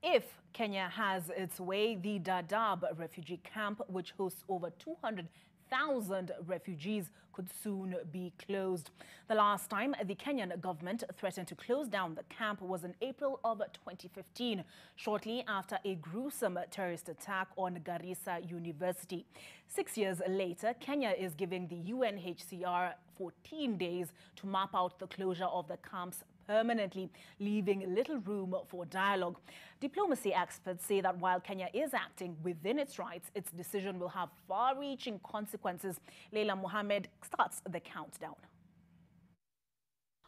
If Kenya has its way, the Daadab refugee camp, which hosts over 200,000 refugees, could soon be closed. The last time the Kenyan government threatened to close down the camp was in April of 2015, shortly after a gruesome terrorist attack on Garissa University. 6 years later, Kenya is giving the UNHCR 14 days to map out the closure of the camps permanently, leaving little room for dialogue. Diplomacy experts say that while Kenya is acting within its rights, its decision will have far-reaching consequences. Leila Mohammed starts the countdown.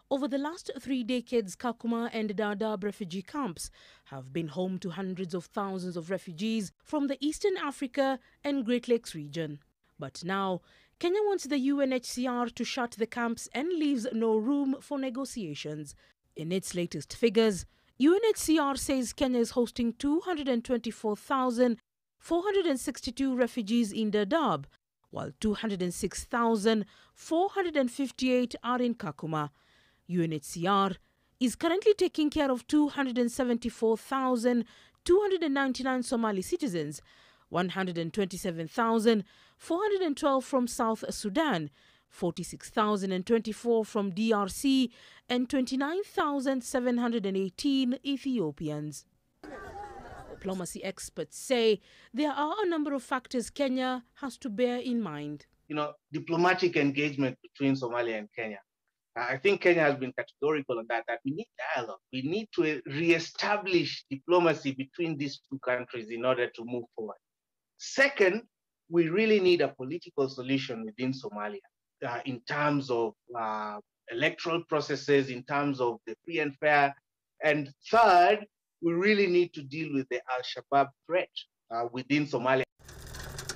Over the last 3 decades, Kakuma and Daadab refugee camps have been home to hundreds of thousands of refugees from the Eastern Africa and Great Lakes region. But now, Kenya wants the UNHCR to shut the camps and leaves no room for negotiations. In its latest figures, UNHCR says Kenya is hosting 224,462 refugees in Daadab, while 206,458 are in Kakuma. UNHCR is currently taking care of 274,299 Somali citizens, 127,412 from South Sudan, 46,024 from DRC, and 29,718 Ethiopians. Diplomacy experts say there are a number of factors Kenya has to bear in mind. Diplomatic engagement between Somalia and Kenya. I think Kenya has been categorical on that we need dialogue. We need to re-establish diplomacy between these two countries in order to move forward. Second, we really need a political solution within Somalia in terms of electoral processes, in terms of the free and fair. And third, we really need to deal with the Al-Shabaab threat within Somalia.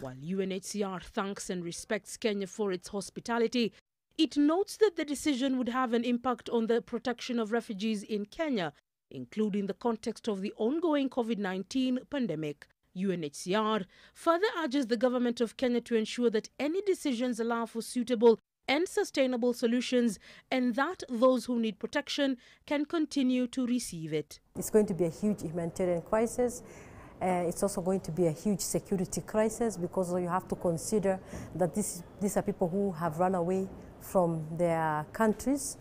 While UNHCR thanks and respects Kenya for its hospitality, it notes that the decision would have an impact on the protection of refugees in Kenya, including the context of the ongoing COVID-19 pandemic. UNHCR further urges the government of Kenya to ensure that any decisions allow for suitable and sustainable solutions and that those who need protection can continue to receive it. It's going to be a huge humanitarian crisis. It's also going to be a huge security crisis because you have to consider that these are people who have run away from their countries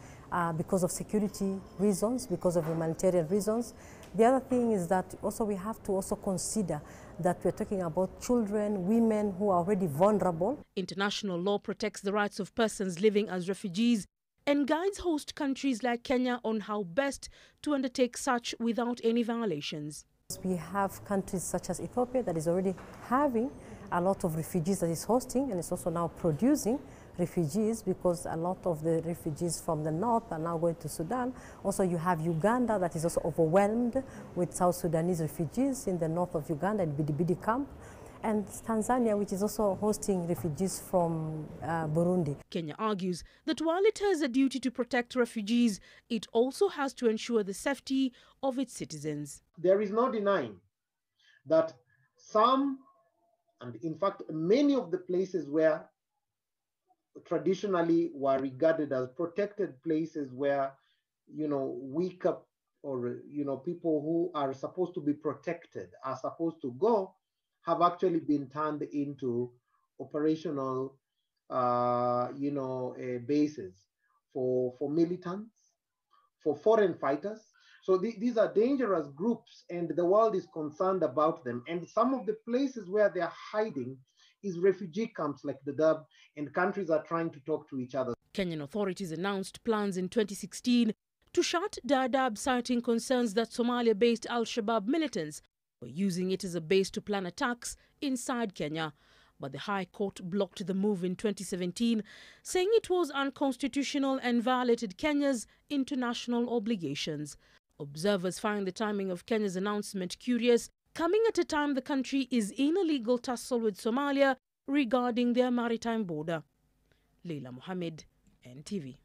because of security reasons, because of humanitarian reasons. The other thing is that also we have to also consider that we're talking about children, women who are already vulnerable. International law protects the rights of persons living as refugees and guides host countries like Kenya on how best to undertake such without any violations. We have countries such as Ethiopia that is already having a lot of refugees that is hosting, and it's also now producing refugees because a lot of the refugees from the north are now going to Sudan. Also, you have Uganda that is also overwhelmed with South Sudanese refugees in the north of Uganda in Bidibidi camp. And Tanzania, which is also hosting refugees from Burundi. Kenya argues that while it has a duty to protect refugees, it also has to ensure the safety of its citizens. There is no denying that some, and in fact many of the places where traditionally were regarded as protected places where, weaker or, people who are supposed to be protected are supposed to go, have actually been turned into operational, bases for militants, for foreign fighters. So these are dangerous groups and the world is concerned about them. And some of the places where they are hiding is refugee camps like Daadab, and countries are trying to talk to each other. Kenyan authorities announced plans in 2016 to shut Daadab, citing concerns that Somalia-based Al-Shabaab militants were using it as a base to plan attacks inside Kenya. But the High Court blocked the move in 2017, saying it was unconstitutional and violated Kenya's international obligations. Observers find the timing of Kenya's announcement curious, coming at a time the country is in a legal tussle with Somalia regarding their maritime border. Leila Mohammed, NTV.